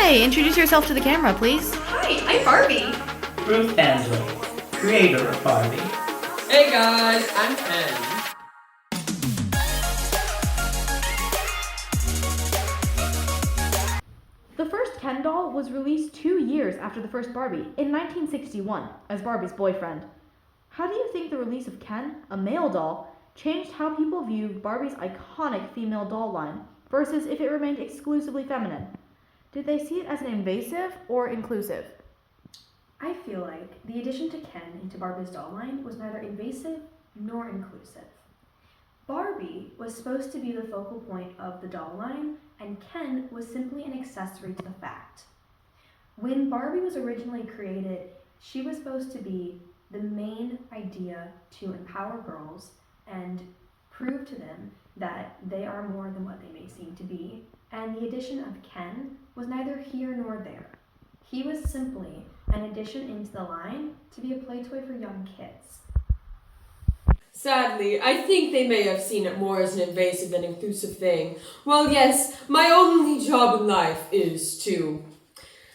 Hi, introduce yourself to the camera, please. Hi, I'm Barbie. Ruth, creator of Barbie. Hey guys, I'm Ken. The first Ken doll was released 2 years after the first Barbie, in 1961, as Barbie's boyfriend. How do you think the release of Ken, a male doll, changed how people viewed Barbie's iconic female doll line, versus if it remained exclusively feminine? Did they see it as an invasive or inclusive? I feel like the addition to Ken into Barbie's doll line was neither invasive nor inclusive. Barbie was supposed to be the focal point of the doll line, and Ken was simply an accessory to the fact. When Barbie was originally created, she was supposed to be the main idea to empower girls and prove to them that they are more than what they may seem to be, and the addition of Ken was neither here nor there. He was simply an addition into the line to be a play toy for young kids. Sadly, I think they may have seen it more as an invasive than inclusive thing. Well, yes, my only job in life is to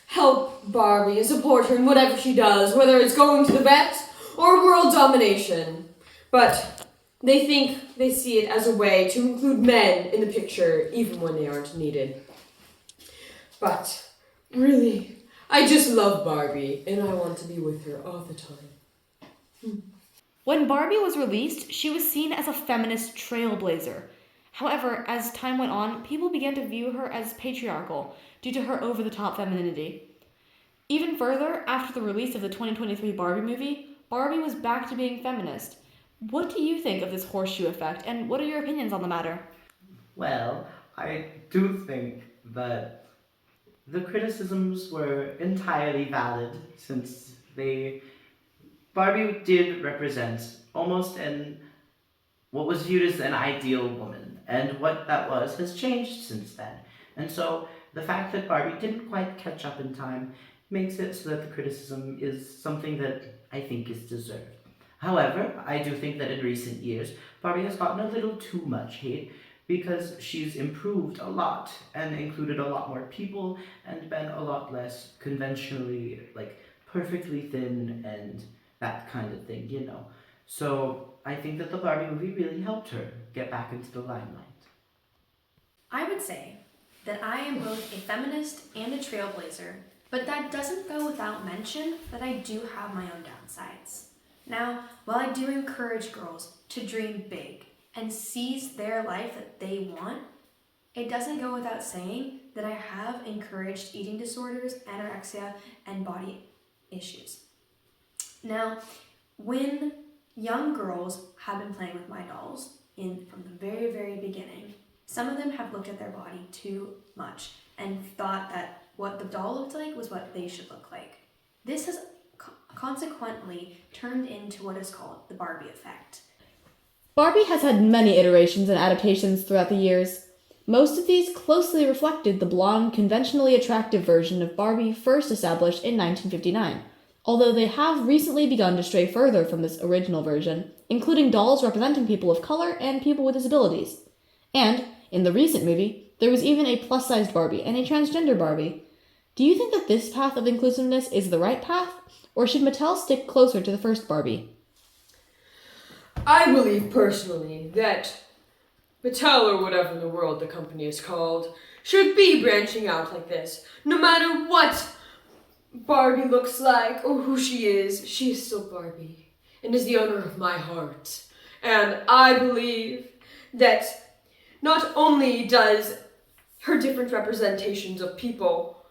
help Barbie and support her in whatever she does, whether it's going to the vet or world domination. But they think they see it as a way to include men in the picture, even when they aren't needed. But, really, I just love Barbie, and I want to be with her all the time. When Barbie was released, she was seen as a feminist trailblazer. However, as time went on, people began to view her as patriarchal due to her over-the-top femininity. Even further, after the release of the 2023 Barbie movie, Barbie was back to being feminist. What do you think of this horseshoe effect, and what are your opinions on the matter? Well, I do think that the criticisms were entirely valid, since Barbie did represent almost what was viewed as an ideal woman, and what that was has changed since then. And so the fact that Barbie didn't quite catch up in time makes it so that the criticism is something that I think is deserved. However, I do think that in recent years, Barbie has gotten a little too much hate, because she's improved a lot and included a lot more people and been a lot less conventionally, perfectly thin and that kind of thing, you know. So I think that the Barbie movie really helped her get back into the limelight. I would say that I am both a feminist and a trailblazer, but that doesn't go without mention that I do have my own downsides. Now, while I do encourage girls to dream big and seize their life that they want, it doesn't go without saying that I have encouraged eating disorders, anorexia, and body issues. Now, when young girls have been playing with my dolls from the very, very beginning, some of them have looked at their body too much and thought that what the doll looked like was what they should look like. This has consequently turned into what is called the Barbie effect. Barbie has had many iterations and adaptations throughout the years. Most of these closely reflected the blonde, conventionally attractive version of Barbie first established in 1959, although they have recently begun to stray further from this original version, including dolls representing people of color and people with disabilities. And, in the recent movie, there was even a plus-sized Barbie and a transgender Barbie. Do you think that this path of inclusiveness is the right path, or should Mattel stick closer to the first Barbie? I believe personally that Mattel, or whatever in the world the company is called, should be branching out like this. No matter what Barbie looks like or who she is still Barbie and is the owner of my heart. And I believe that not only does her different representations of people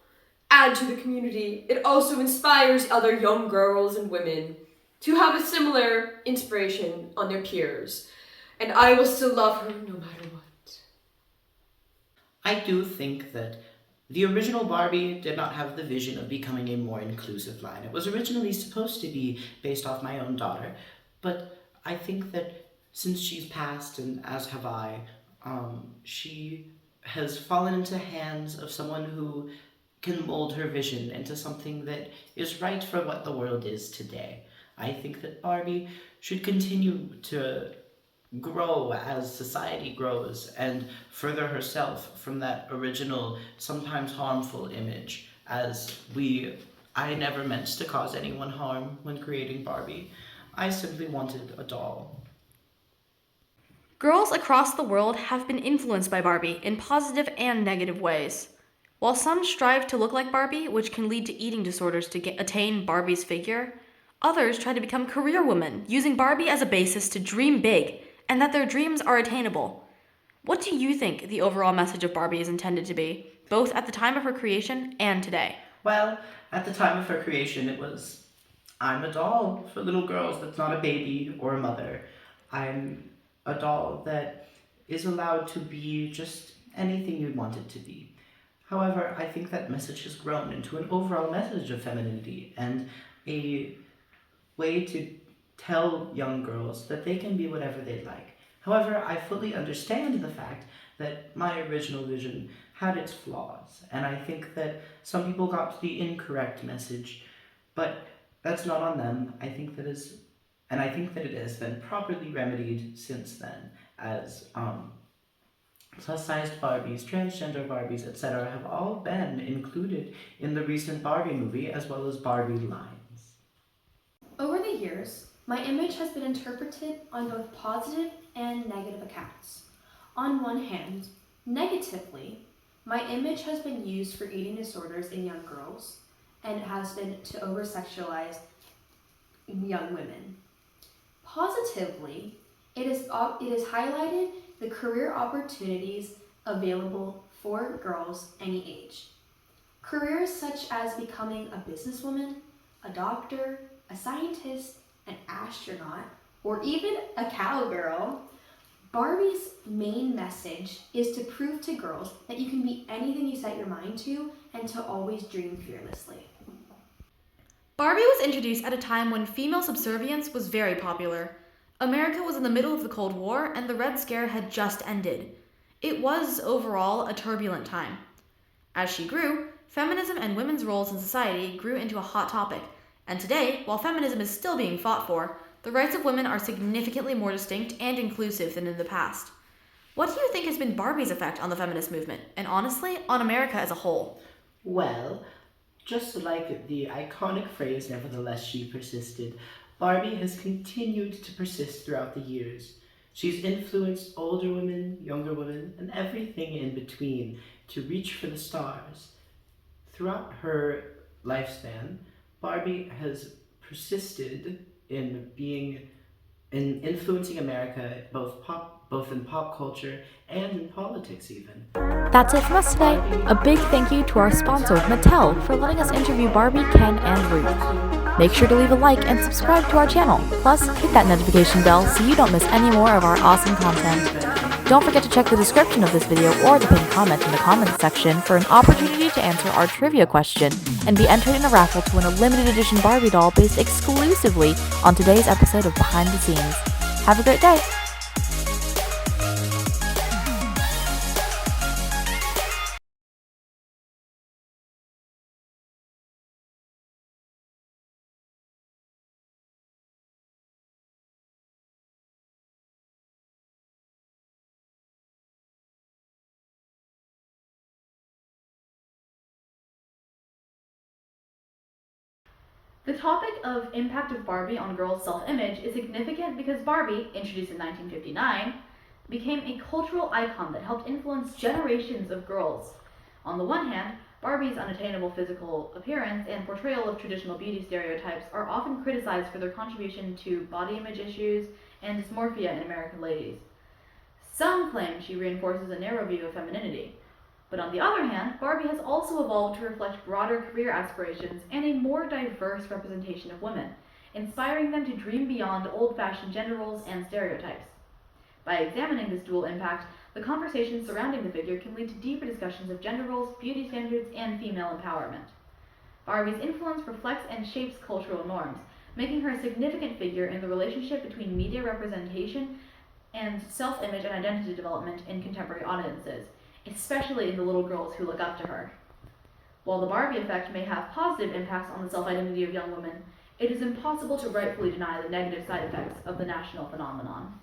add to the community, it also inspires other young girls and women to have a similar inspiration on their peers. And I will still love her no matter what. I do think that the original Barbie did not have the vision of becoming a more inclusive line. It was originally supposed to be based off my own daughter, but I think that since she's passed, and as have I, she has fallen into hands of someone who can mold her vision into something that is right for what the world is today. I think that Barbie should continue to grow as society grows and further herself from that original, sometimes harmful image I never meant to cause anyone harm when creating Barbie. I simply wanted a doll. Girls across the world have been influenced by Barbie in positive and negative ways. While some strive to look like Barbie, which can lead to eating disorders to attain Barbie's figure, others try to become career women, using Barbie as a basis to dream big and that their dreams are attainable. What do you think the overall message of Barbie is intended to be, both at the time of her creation and today? Well, at the time of her creation, it was, I'm a doll for little girls that's not a baby or a mother. I'm a doll that is allowed to be just anything you want it to be. However, I think that message has grown into an overall message of femininity and a way to tell young girls that they can be whatever they like. However, I fully understand the fact that my original vision had its flaws, and I think that some people got the incorrect message, but that's not on them. I think that it has been properly remedied since then, as plus-sized Barbies, transgender Barbies, etc. have all been included in the recent Barbie movie, as well as Barbie lines. Over the years, my image has been interpreted on both positive and negative accounts. On one hand, negatively, my image has been used for eating disorders in young girls, and it has been to over-sexualize young women. Positively, it has highlighted the career opportunities available for girls any age. Careers such as becoming a businesswoman, a doctor, a scientist, an astronaut, or even a cowgirl. Barbie's main message is to prove to girls that you can be anything you set your mind to and to always dream fearlessly. Barbie was introduced at a time when female subservience was very popular. America was in the middle of the Cold War and the Red Scare had just ended. It was, overall, a turbulent time. As she grew, feminism and women's roles in society grew into a hot topic, and today, while feminism is still being fought for, the rights of women are significantly more distinct and inclusive than in the past. What do you think has been Barbie's effect on the feminist movement, and honestly, on America as a whole? Well, just like the iconic phrase, nevertheless she persisted, Barbie has continued to persist throughout the years. She's influenced older women, younger women, and everything in between to reach for the stars. Throughout her lifespan, Barbie has persisted in influencing America both in pop culture and in politics even. That's it from us today. A big thank you to our sponsor, Mattel, for letting us interview Barbie, Ken, and Ruth. Make sure to leave a like and subscribe to our channel. Plus, hit that notification bell so you don't miss any more of our awesome content. Don't forget to check the description of this video or the pinned comment in the comments section for an opportunity to answer our trivia question and be entered in a raffle to win a limited edition Barbie doll based exclusively on today's episode of Behind the Scenes. Have a great day! The topic of impact of Barbie on girls' self-image is significant because Barbie, introduced in 1959, became a cultural icon that helped influence generations of girls. On the one hand, Barbie's unattainable physical appearance and portrayal of traditional beauty stereotypes are often criticized for their contribution to body image issues and dysmorphia in American ladies. Some claim she reinforces a narrow view of femininity. But on the other hand, Barbie has also evolved to reflect broader career aspirations and a more diverse representation of women, inspiring them to dream beyond old-fashioned gender roles and stereotypes. By examining this dual impact, the conversation surrounding the figure can lead to deeper discussions of gender roles, beauty standards, and female empowerment. Barbie's influence reflects and shapes cultural norms, making her a significant figure in the relationship between media representation and self-image and identity development in contemporary audiences, especially in the little girls who look up to her. While the Barbie effect may have positive impacts on the self-identity of young women, it is impossible to rightfully deny the negative side effects of the national phenomenon.